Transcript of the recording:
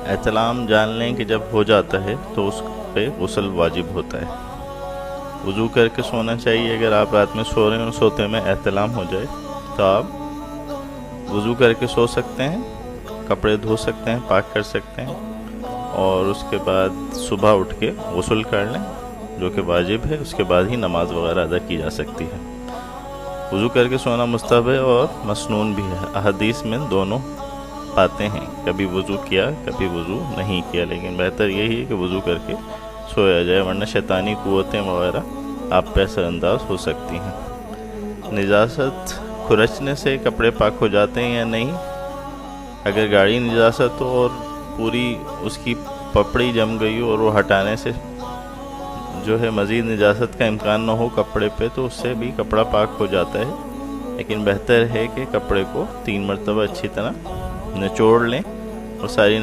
احتلام جان لیں کہ جب ہو جاتا ہے تو اس پہ غسل واجب ہوتا ہے۔ وضو کر کے سونا چاہیے۔ اگر آپ رات میں سو رہے ہیں اور سوتے میں احتلام ہو جائے تو آپ وضو کر کے سو سکتے ہیں، کپڑے دھو سکتے ہیں، پاک کر سکتے ہیں، اور اس کے بعد صبح اٹھ کے غسل کر لیں جو کہ واجب ہے۔ اس کے بعد ہی نماز وغیرہ ادا کی جا سکتی ہے۔ وضو کر کے سونا مستحب ہے اور مسنون بھی ہے۔ احادیث میں دونوں پاتے ہیں، کبھی وضو کیا کبھی وضو نہیں کیا، لیکن بہتر یہی ہے کہ وضو کر کے سویا جائے، ورنہ شیطانی قوتیں وغیرہ آپ پہ اثر انداز ہو سکتی ہیں۔ نجاست کھرچنے سے کپڑے پاک ہو جاتے ہیں یا نہیں؟ اگر گاڑی نجاست ہو اور پوری اس کی پپڑی جم گئی ہو اور وہ ہٹانے سے جو ہے مزید نجاست کا امکان نہ ہو کپڑے پہ، تو اس سے بھی کپڑا پاک ہو جاتا ہے، لیکن بہتر ہے کہ کپڑے کو 3 مرتبہ اچھی طرح نچوڑ لیں اور ساری